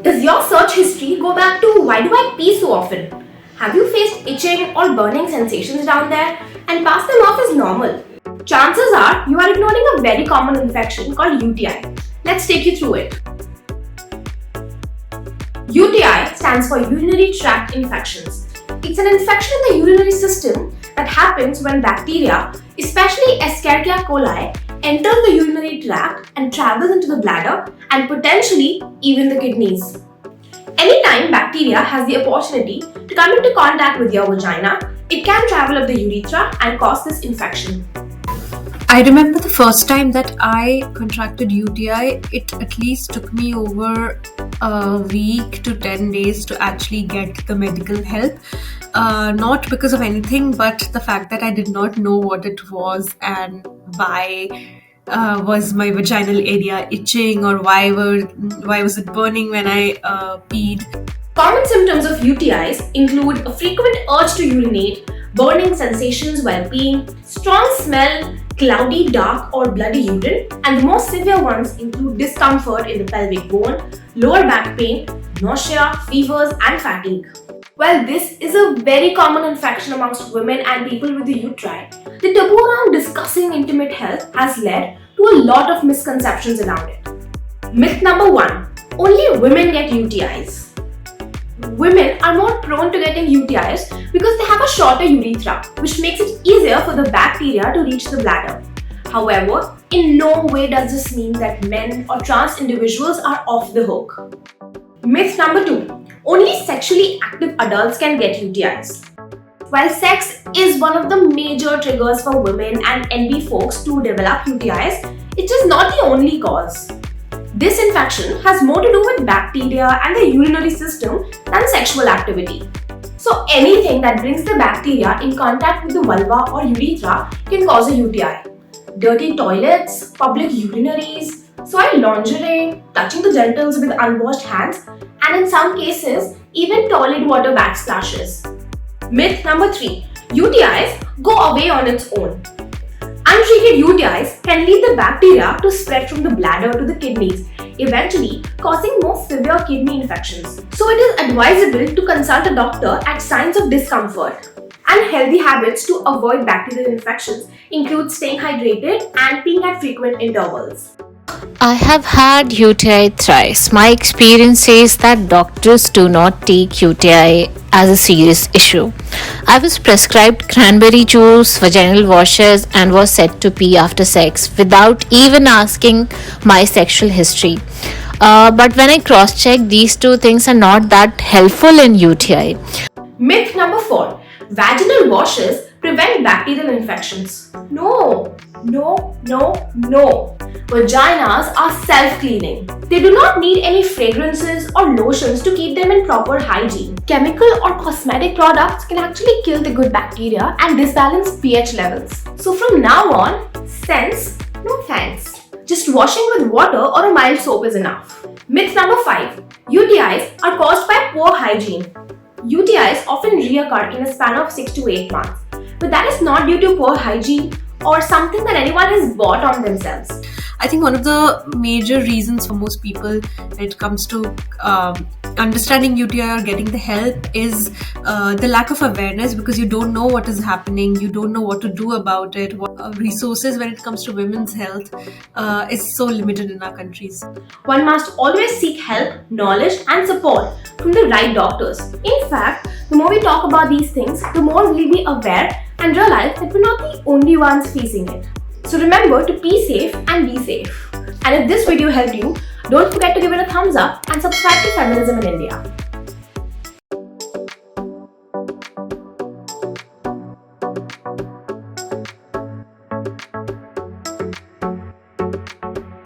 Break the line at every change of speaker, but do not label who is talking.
Does your search history go back to why do I pee so often? Have you faced itching or burning sensations down there and passed them off as normal? Chances are you are ignoring a very common infection called UTI. Let's take you through it. UTI stands for Urinary Tract Infections. It's an infection in the urinary system that happens when bacteria, especially Escherichia coli, enters the urinary tract and travels into the bladder and potentially even the kidneys. Anytime bacteria has the opportunity to come into contact with your vagina, it can travel up the urethra and cause this infection.
I remember the first time that I contracted UTI, it at least took me over a week to 10 days to actually get the medical help. Not because of anything, but the fact that I did not know what it was and why was my vaginal area itching or why was it burning when I peed.
Common symptoms of UTIs include a frequent urge to urinate, burning sensations while peeing, strong smell, cloudy, dark or bloody urine, and the most severe ones include discomfort in the pelvic bone, lower back pain, nausea, fevers and fatigue. While this is a very common infection amongst women and people with the UTI, the taboo around discussing intimate health has led to a lot of misconceptions around it. Myth number 1. Only women get UTIs. Women are more prone to getting UTIs because they have a shorter urethra, which makes it easier for the bacteria to reach the bladder. However, in no way does this mean that men or trans individuals are off the hook. Myth number 2. Only sexually active adults can get UTIs. While sex is one of the major triggers for women and NB folks to develop UTIs, it is not the only cause. This infection has more to do with bacteria and the urinary system than sexual activity. So anything that brings the bacteria in contact with the vulva or urethra can cause a UTI. Dirty toilets, public urinaries, soiled lingerie, touching the genitals with unwashed hands, and in some cases, even toilet water backsplashes. Myth number 3. UTIs go away on its own. Untreated UTIs can lead the bacteria to spread from the bladder to the kidneys, eventually causing more severe kidney infections. So it is advisable to consult a doctor at signs of discomfort. And healthy habits to avoid bacterial infections include staying hydrated and peeing at frequent intervals.
I have had UTI thrice. My experience says that doctors do not take UTI as a serious issue. I was prescribed cranberry juice, vaginal washes, and was said to pee after sex without even asking my sexual history. But when I cross-checked, these two things are not that helpful in UTI.
Myth number 4. Vaginal washes prevent bacterial infections. No. Vaginas are self-cleaning. They do not need any fragrances or lotions to keep them in proper hygiene. Chemical or cosmetic products can actually kill the good bacteria and disbalance pH levels. So from now on, scents, no thanks. Just washing with water or a mild soap is enough. Myth number 5. UTIs are caused by poor hygiene. UTIs often reoccur in a span of 6 to 8 months, but that is not due to poor hygiene or something that anyone has bought on themselves.
I think one of the major reasons for most people when it comes to understanding UTI or getting the help is the lack of awareness, because you don't know what is happening, you don't know what to do about it. Resources when it comes to women's health is so limited in our countries.
One must always seek help, knowledge and support from the right doctors. In fact, the more we talk about these things, the more we'll be aware and realize that we're not the only ones facing it. So remember to be safe and be safe. And if this video helped you, don't forget to give it a thumbs up and subscribe to Feminism in India.